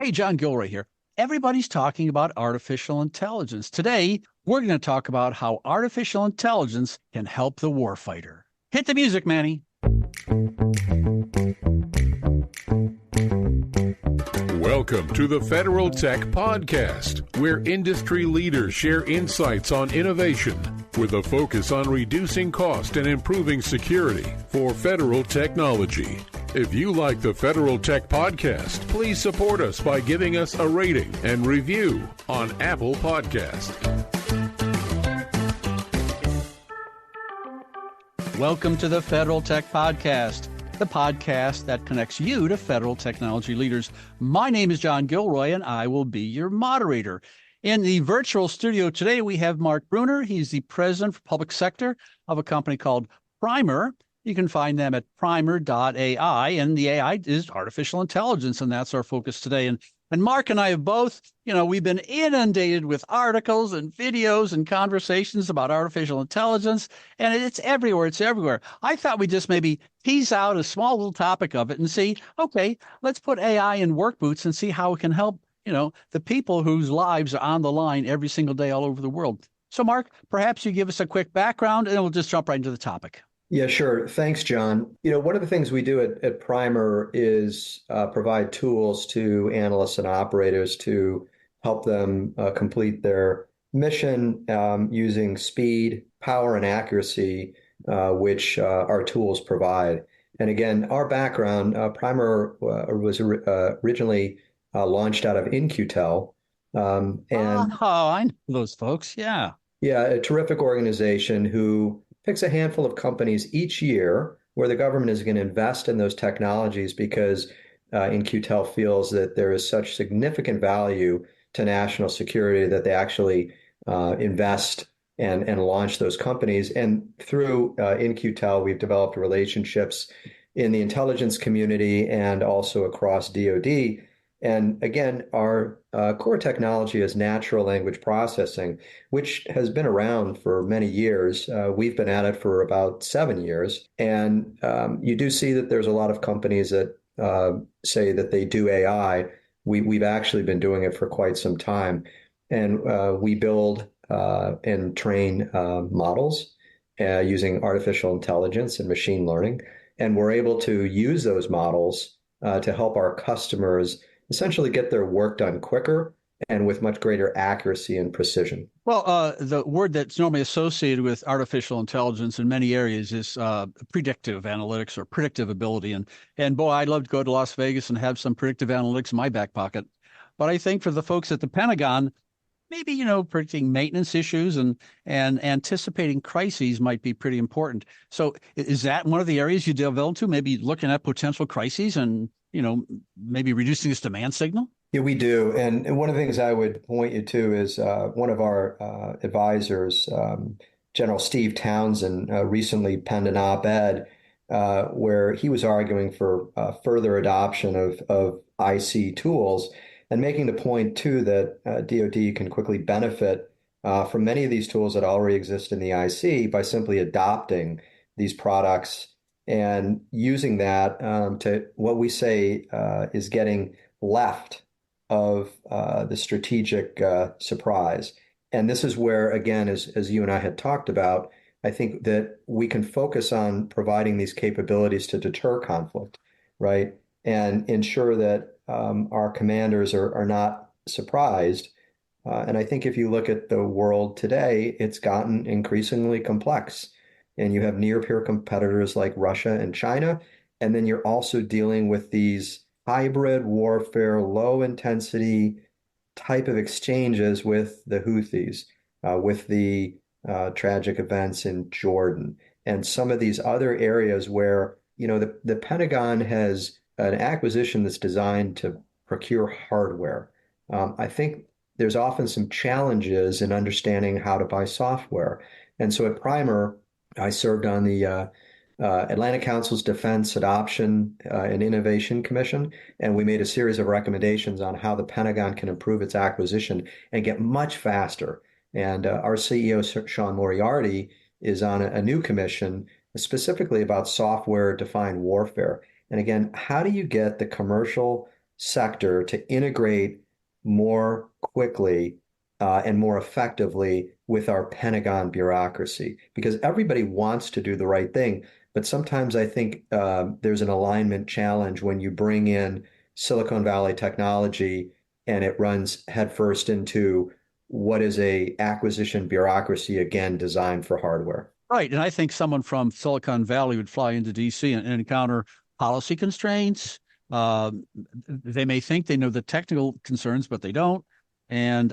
Hey, John Gilroy here. Everybody's talking about artificial intelligence. Today, we're going to talk about how artificial intelligence can help the warfighter. Hit the music, Manny. Welcome to the Federal Tech Podcast, where industry leaders share insights on innovation with a focus on reducing cost and improving security for federal technology. If you like the Federal Tech Podcast, please support us by giving us a rating and review on Apple Podcast. Welcome to the Federal Tech Podcast, the podcast that connects you to federal technology leaders. My name is John Gilroy, and I will be your moderator. In the virtual studio today, we have Mark Bruner. He's the president for public sector of a company called Primer. You can find them at Primer.ai, and the AI is artificial intelligence, and that's our focus today. And Mark and I have both, we've been inundated with articles and videos and conversations about artificial intelligence, and it's everywhere. It's everywhere. I thought we'd just maybe tease out a small little topic of it and see, okay, let's put AI in work boots and see how it can help, the people whose lives are on the line every single day all over the world. So, Mark, perhaps you give us a quick background, and then we'll just jump right into the topic. Yeah, sure. Thanks, John. One of the things we do at Primer is provide tools to analysts and operators to help them complete their mission using speed, power, and accuracy, which our tools provide. And again, our background, Primer was originally launched out of I-Q-Tel. I know those folks. Yeah. Yeah, a terrific organization who picks a handful of companies each year where the government is going to invest in those technologies because I-Q-Tel feels that there is such significant value to national security that they actually invest and launch those companies. And through I-Q-Tel, we've developed relationships in the intelligence community and also across DoD. And again, our core technology is natural language processing, which has been around for many years. We've been at it for about 7 years. And you do see that there's a lot of companies that say that they do AI. We've actually been doing it for quite some time. And we build and train models using artificial intelligence and machine learning. And we're able to use those models to help our customers essentially get their work done quicker and with much greater accuracy and precision. Well, the word that's normally associated with artificial intelligence in many areas is predictive analytics or predictive ability. And boy, I'd love to go to Las Vegas and have some predictive analytics in my back pocket. But I think for the folks at the Pentagon, maybe, predicting maintenance issues and anticipating crises might be pretty important. So is that one of the areas you delve into, maybe looking at potential crises and maybe reducing this demand signal? Yeah, we do. And one of the things I would point you to is one of our advisors, General Steve Townsend, recently penned an op-ed where he was arguing for further adoption of IC tools and making the point, too, that DoD can quickly benefit from many of these tools that already exist in the IC by simply adopting these products and using that to what we say is getting left of the strategic surprise. And this is where, again, as you and I had talked about, I think that we can focus on providing these capabilities to deter conflict, right? And ensure that our commanders are not surprised. And I think if you look at the world today, it's gotten increasingly complex. And you have near-peer competitors like Russia and China. And then you're also dealing with these hybrid warfare, low-intensity type of exchanges with the Houthis, with the tragic events in Jordan, and some of these other areas where, the Pentagon has an acquisition that's designed to procure hardware. I think there's often some challenges in understanding how to buy software. And so at Primer, I served on the Atlantic Council's Defense Adoption and Innovation Commission, and we made a series of recommendations on how the Pentagon can improve its acquisition and get much faster. And our CEO, Sean Moriarty, is on a new commission specifically about software-defined warfare. And again, how do you get the commercial sector to integrate more quickly and more effectively with our Pentagon bureaucracy, because everybody wants to do the right thing. But sometimes I think there's an alignment challenge when you bring in Silicon Valley technology and it runs headfirst into what is a acquisition bureaucracy, again, designed for hardware. Right. And I think someone from Silicon Valley would fly into DC and encounter policy constraints. Uh, they may think they know the technical concerns, but they don't. And,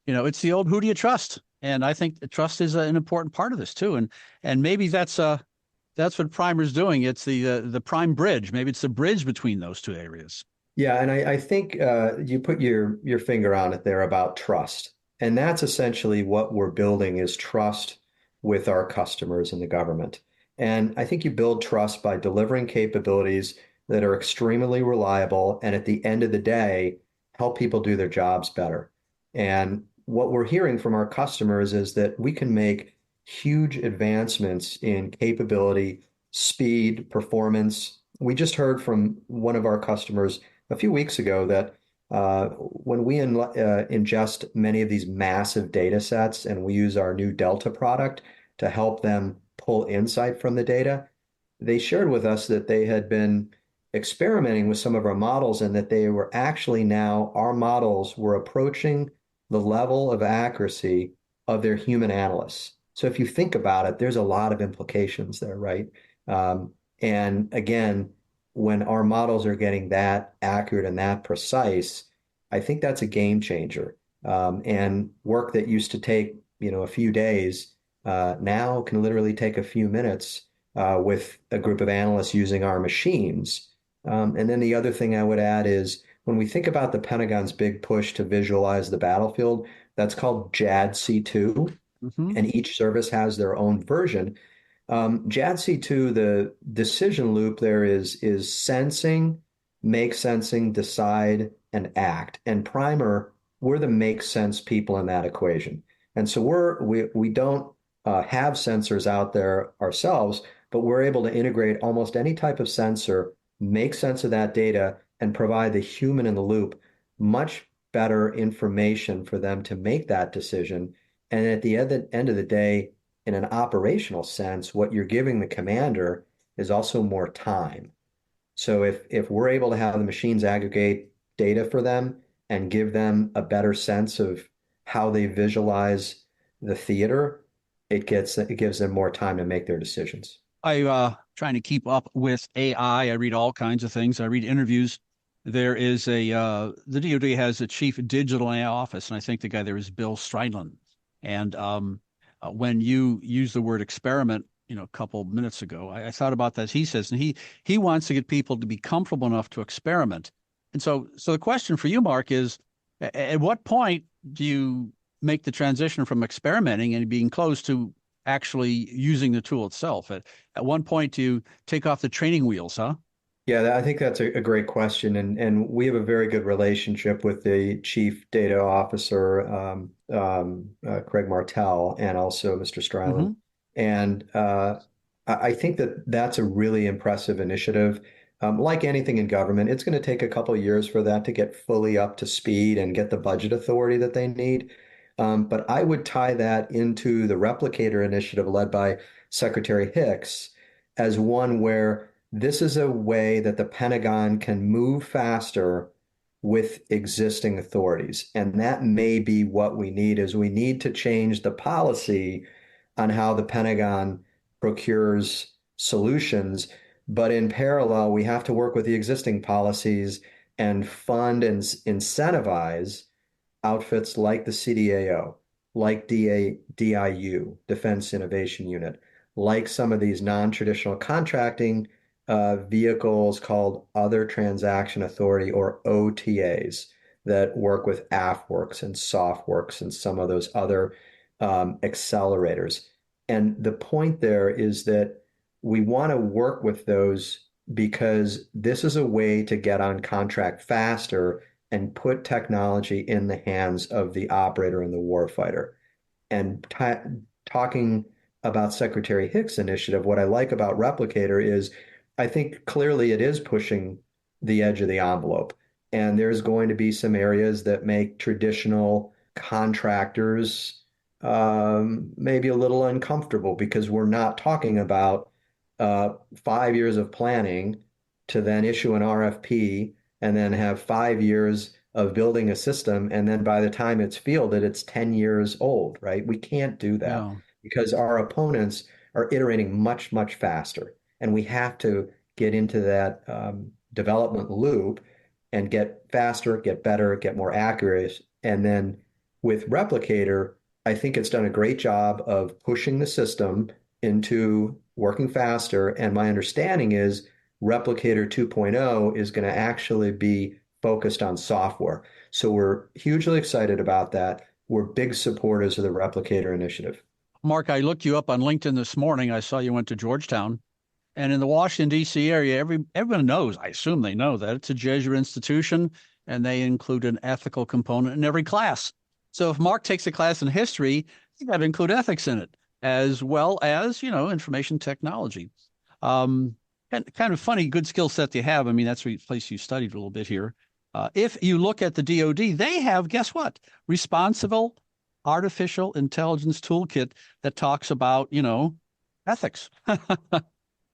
it's the old who do you trust? And I think trust is an important part of this too. And maybe that's what Primer's doing. It's the prime bridge. Maybe it's the bridge between those two areas. Yeah, and I think you put your finger on it there about trust. And that's essentially what we're building is trust with our customers in the government. And I think you build trust by delivering capabilities that are extremely reliable and at the end of the day, help people do their jobs better. And what we're hearing from our customers is that we can make huge advancements in capability, speed, performance. We just heard from one of our customers a few weeks ago that when we ingest many of these massive data sets and we use our new Delta product to help them pull insight from the data, they shared with us that they had been experimenting with some of our models and that they were actually now, our models were approaching the level of accuracy of their human analysts. So if you think about it, there's a lot of implications there, right? And again, when our models are getting that accurate and that precise, I think that's a game changer. And work that used to take, a few days, now can literally take a few minutes with a group of analysts using our machines. And then the other thing I would add is when we think about the Pentagon's big push to visualize the battlefield, that's called JADC2, Mm-hmm. and each service has their own version. JADC2, the decision loop there is sensing, make sensing, decide, and act. And Primer, we're the make sense people in that equation. And so we don't have sensors out there ourselves, but we're able to integrate almost any type of sensor, make sense of that data, and provide the human in the loop much better information for them to make that decision. And at the end of the day, in an operational sense, what you're giving the commander is also more time. So if we're able to have the machines aggregate data for them and give them a better sense of how they visualize the theater, it gives them more time to make their decisions. I trying to keep up with AI. I read all kinds of things. I read interviews. There is the DoD has a chief digital AI office, and I think the guy there is Bill Stridlin. And when you use the word experiment, a couple minutes ago, I thought about that. He says, and he wants to get people to be comfortable enough to experiment. And so the question for you, Mark, is at what point do you make the transition from experimenting and being close to actually using the tool itself? At one point, do you take off the training wheels, huh? Yeah, I think that's a great question, and we have a very good relationship with the chief data officer, Craig Martell, and also Mr. Mm-hmm. Stryland. And I think that that's a really impressive initiative. Like anything in government, it's going to take a couple of years for that to get fully up to speed and get the budget authority that they need. But I would tie that into the Replicator initiative led by Secretary Hicks as one where this is a way that the Pentagon can move faster with existing authorities. And that may be what we need is we need to change the policy on how the Pentagon procures solutions. But in parallel, we have to work with the existing policies and fund and incentivize outfits like the CDAO, like DIU, Defense Innovation Unit, like some of these non-traditional contracting vehicles called Other Transaction Authority or OTAs that work with AFWorks and SoftWorks and some of those other accelerators. And the point there is that we want to work with those because this is a way to get on contract faster and put technology in the hands of the operator and the warfighter. And talking about Secretary Hicks' initiative, what I like about Replicator is I think clearly it is pushing the edge of the envelope. And there's going to be some areas that make traditional contractors maybe a little uncomfortable because we're not talking about 5 years of planning to then issue an RFP and then have 5 years of building a system. And then by the time it's fielded, it's 10 years old, right? We can't do that Yeah. because our opponents are iterating much, much faster. And we have to get into that development loop and get faster, get better, get more accurate. And then with Replicator, I think it's done a great job of pushing the system into working faster. And my understanding is Replicator 2.0 is going to actually be focused on software. So we're hugely excited about that. We're big supporters of the Replicator initiative. Mark, I looked you up on LinkedIn this morning. I saw you went to Georgetown. And in the Washington, D.C. area, everyone knows, I assume they know that it's a Jesuit institution, and they include an ethical component in every class. So if Mark takes a class in history, you got to include ethics in it, as well as, information technology. And kind of funny, good skill set they have. I mean, that's the place you studied a little bit here. If you look at the DoD, they have, guess what? Responsible artificial intelligence toolkit that talks about, ethics.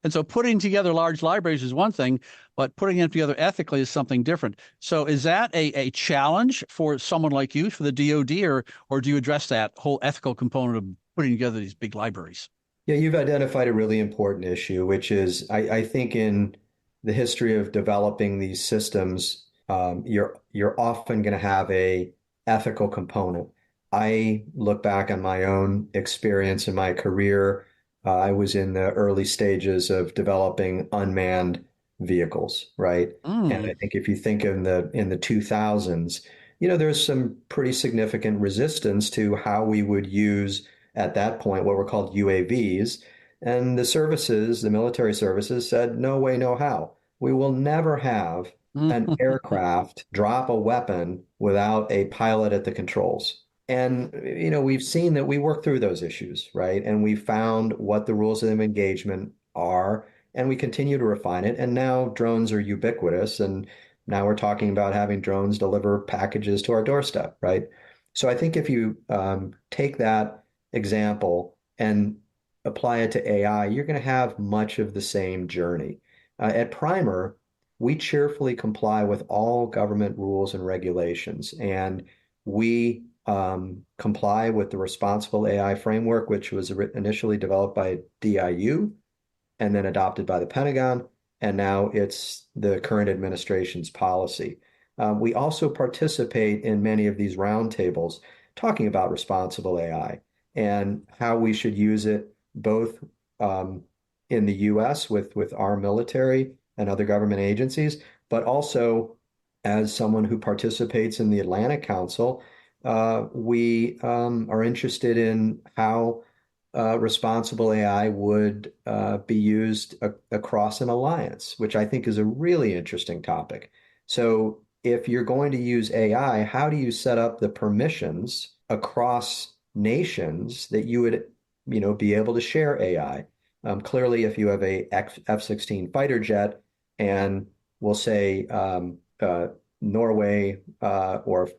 And so putting together large libraries is one thing, but putting them together ethically is something different. So is that a challenge for someone like you, for the DoD, or do you address that whole ethical component of putting together these big libraries? Yeah, you've identified a really important issue, which is I think in the history of developing these systems, you're often going to have a ethical component. I look back on my own experience in my career. I was in the early stages of developing unmanned vehicles, right? And I Mm. think if you think in the 2000s, there's some pretty significant resistance to how we would use at that point what were called UAVs. And the services, the military services said, no way, no how. We will never have an aircraft drop a weapon without a pilot at the controls. And, we've seen that we work through those issues, right? And we found what the rules of engagement are, and we continue to refine it. And now drones are ubiquitous. And now we're talking about having drones deliver packages to our doorstep, right? So I think if you take that example and apply it to AI, you're going to have much of the same journey. At Primer, we cheerfully comply with all government rules and regulations, and we comply with the responsible AI framework, which was initially developed by DIU and then adopted by the Pentagon, and now it's the current administration's policy. We also participate in many of these roundtables talking about responsible AI and how we should use it both in the US with our military and other government agencies, but also as someone who participates in the Atlantic Council, we are interested in how responsible AI would be used across an alliance, which I think is a really interesting topic. So if you're going to use AI, how do you set up the permissions across nations that you would, be able to share AI? Clearly, if you have a F-16 fighter jet and we'll say Norway or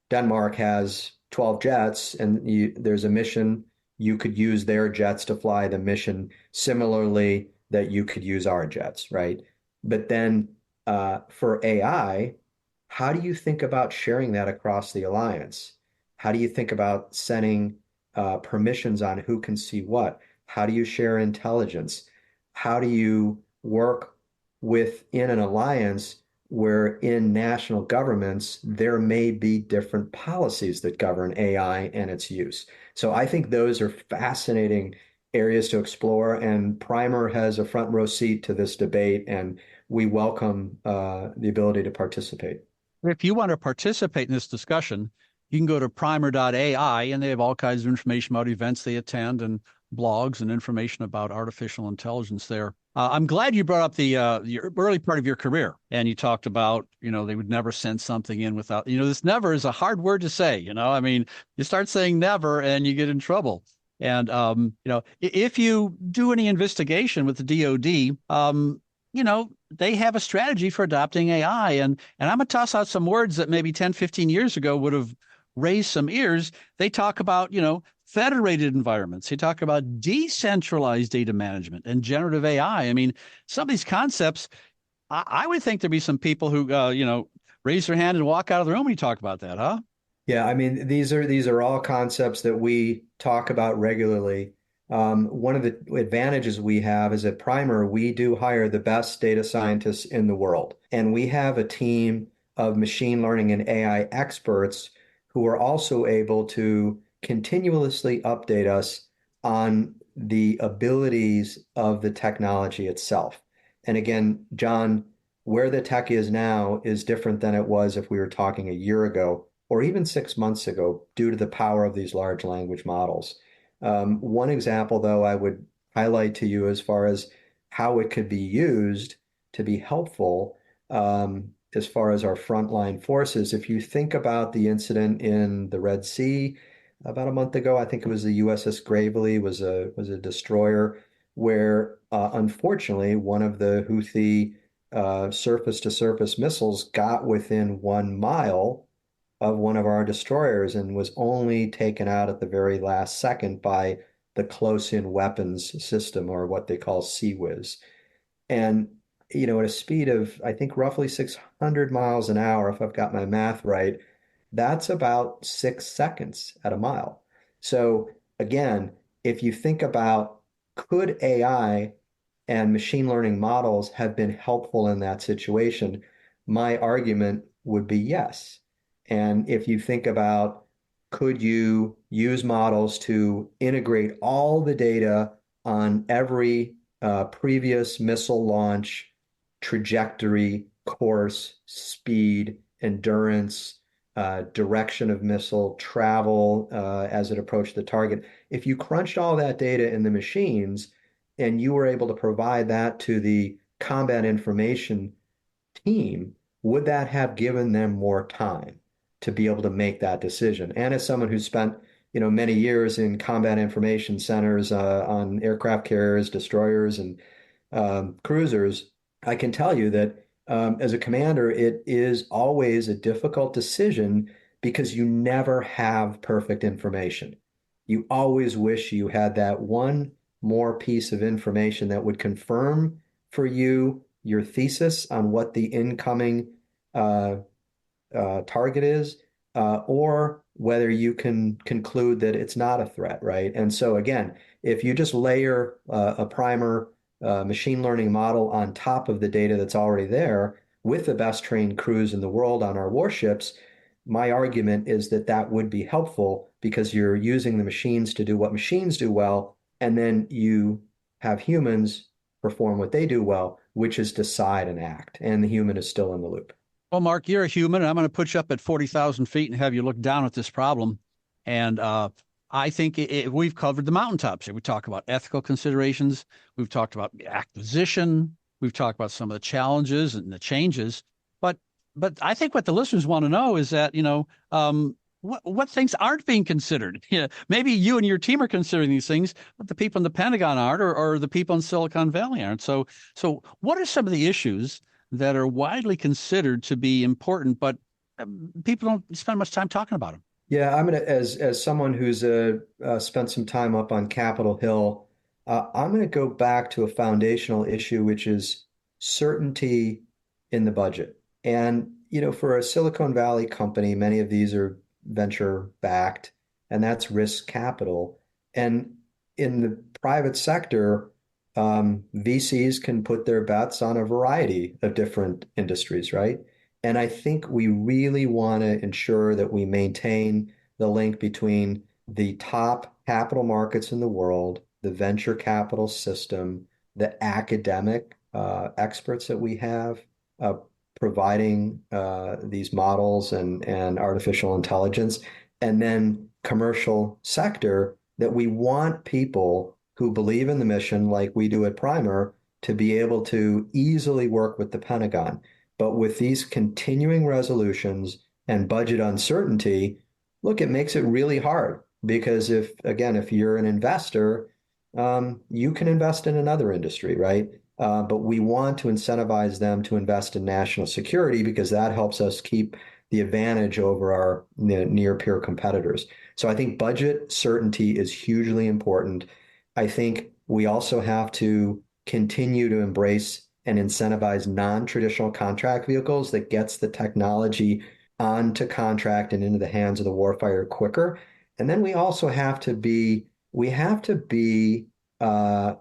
Denmark has 12 jets and there's a mission, you could use their jets to fly the mission similarly that you could use our jets, right? But then for AI, how do you think about sharing that across the alliance? How do you think about setting permissions on who can see what? How do you share intelligence? How do you work within an alliance where in national governments, there may be different policies that govern AI and its use? So I think those are fascinating areas to explore, and Primer has a front row seat to this debate, and we welcome the ability to participate. If you want to participate in this discussion, you can go to Primer.ai, and they have all kinds of information about events they attend and blogs and information about artificial intelligence there. I'm glad you brought up the early part of your career, and you talked about, they would never send something in without, this never is a hard word to say, I mean, you start saying never and you get in trouble. And, if you do any investigation with the DoD, they have a strategy for adopting AI. And I'm going to toss out some words that maybe 10, 15 years ago would have raised some ears. They talk about, federated environments. They talk about decentralized data management and generative AI. I mean, some of these concepts, I would think there'd be some people who, raise their hand and walk out of the room when you talk about that, huh? Yeah, I mean, these are all concepts that we talk about regularly. One of the advantages we have is at Primer, we do hire the best data scientists in the world. And we have a team of machine learning and AI experts who are also able to continuously update us on the abilities of the technology itself. And again, John, where the tech is now is different than it was if we were talking a year ago or even 6 months ago due to the power of these large language models. One example, though, I would highlight to you as far as how it could be used to be helpful as far as our frontline forces. If you think about the incident in the Red Sea about a month ago, I think it was the USS Gravely was a destroyer where unfortunately one of the Houthi surface-to-surface missiles got within 1 mile of one of our destroyers and was only taken out at the very last second by the close-in weapons system, or what they call CWIS. And, at a speed of, I think, roughly 600 miles an hour, if I've got my math right, that's about 6 seconds at a mile. So again, if you think about, could AI and machine learning models have been helpful in that situation? My argument would be yes. And if you think about, could you use models to integrate all the data on every previous missile launch, trajectory, course, speed, endurance, direction of missile, travel as it approached the target? If you crunched all that data in the machines and you were able to provide that to the combat information team, would that have given them more time to be able to make that decision? And as someone who's spent, many years in combat information centers on aircraft carriers, destroyers, and cruisers, I can tell you that as a commander, it is always a difficult decision because you never have perfect information. You always wish you had that one more piece of information that would confirm for you your thesis on what the incoming target is, or whether you can conclude that it's not a threat, right? And so again, if you just layer a primer machine learning model on top of the data that's already there with the best trained crews in the world on our warships, my argument is that that would be helpful because you're using the machines to do what machines do well, and then you have humans perform what they do well, which is decide and act, and the human is still in the loop. Well, Mark, you're a human, and I'm going to put you up at 40,000 feet and have you look down at this problem. And I think we've covered the mountaintops here. We talk about ethical considerations. We've talked about acquisition. We've talked about some of the challenges and the changes. But I think what the listeners want to know is that, what things aren't being considered. Yeah, maybe you and your team are considering these things, but the people in the Pentagon aren't, or the people in Silicon Valley aren't. So what are some of the issues that are widely considered to be important, but people don't spend much time talking about them? Yeah, I'm gonna, as someone who's spent some time up on Capitol Hill, I'm gonna go back to a foundational issue, which is certainty in the budget. And for a Silicon Valley company, many of these are venture backed, and that's risk capital. And in the private sector, VCs can put their bets on a variety of different industries, right? And I think we really want to ensure that we maintain the link between the top capital markets in the world, the venture capital system, the academic experts that we have providing these models and artificial intelligence, and then commercial sector, that we want people who believe in the mission, like we do at Primer, to be able to easily work with the Pentagon. But with these continuing resolutions and budget uncertainty, look, it makes it really hard because if you're an investor, you can invest in another industry, right? but we want to incentivize them to invest in national security because that helps us keep the advantage over our near peer competitors. So I think budget certainty is hugely important. I think we also have to continue to embrace and incentivize non-traditional contract vehicles that gets the technology onto contract and into the hands of the warfighter quicker. And then we also have to be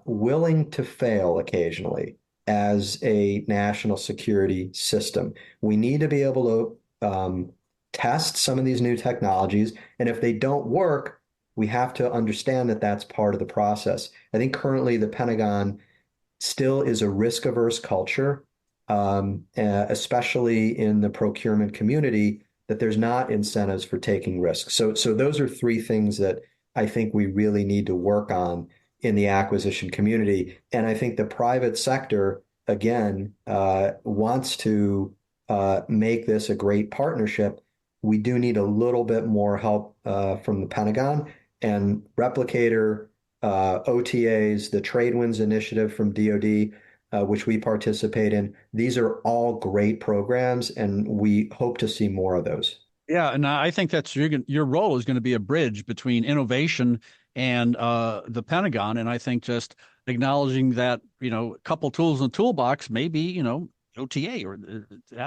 willing to fail occasionally as a national security system. We need to be able to test some of these new technologies, and if they don't work, we have to understand that that's part of the process. I think currently the Pentagon still is a risk-averse culture, especially in the procurement community, that there's not incentives for taking risks. So those are three things that I think we really need to work on in the acquisition community. And I think the private sector, again, wants to make this a great partnership. We do need a little bit more help from the Pentagon, and Replicator, OTAs, the Trade Winds Initiative from DoD, which we participate in. These are all great programs, and we hope to see more of those. Yeah, and I think that's your role is going to be a bridge between innovation and the Pentagon. And I think just acknowledging that, a couple tools in the toolbox, maybe, OTA or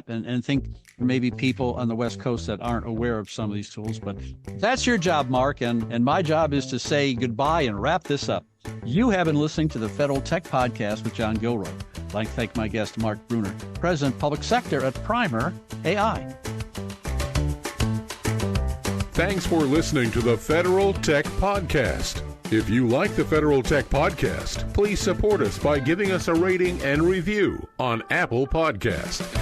and think maybe people on the West Coast that aren't aware of some of these tools. But that's your job, Mark, and my job is to say goodbye and wrap this up. You have been listening to the Federal Tech Podcast with John Gilroy. I'd like to thank my guest, Mark Bruner, President Public Sector at Primer.ai. Thanks for listening to the Federal Tech Podcast. If you like the Federal Tech Podcast, please support us by giving us a rating and review on Apple Podcast.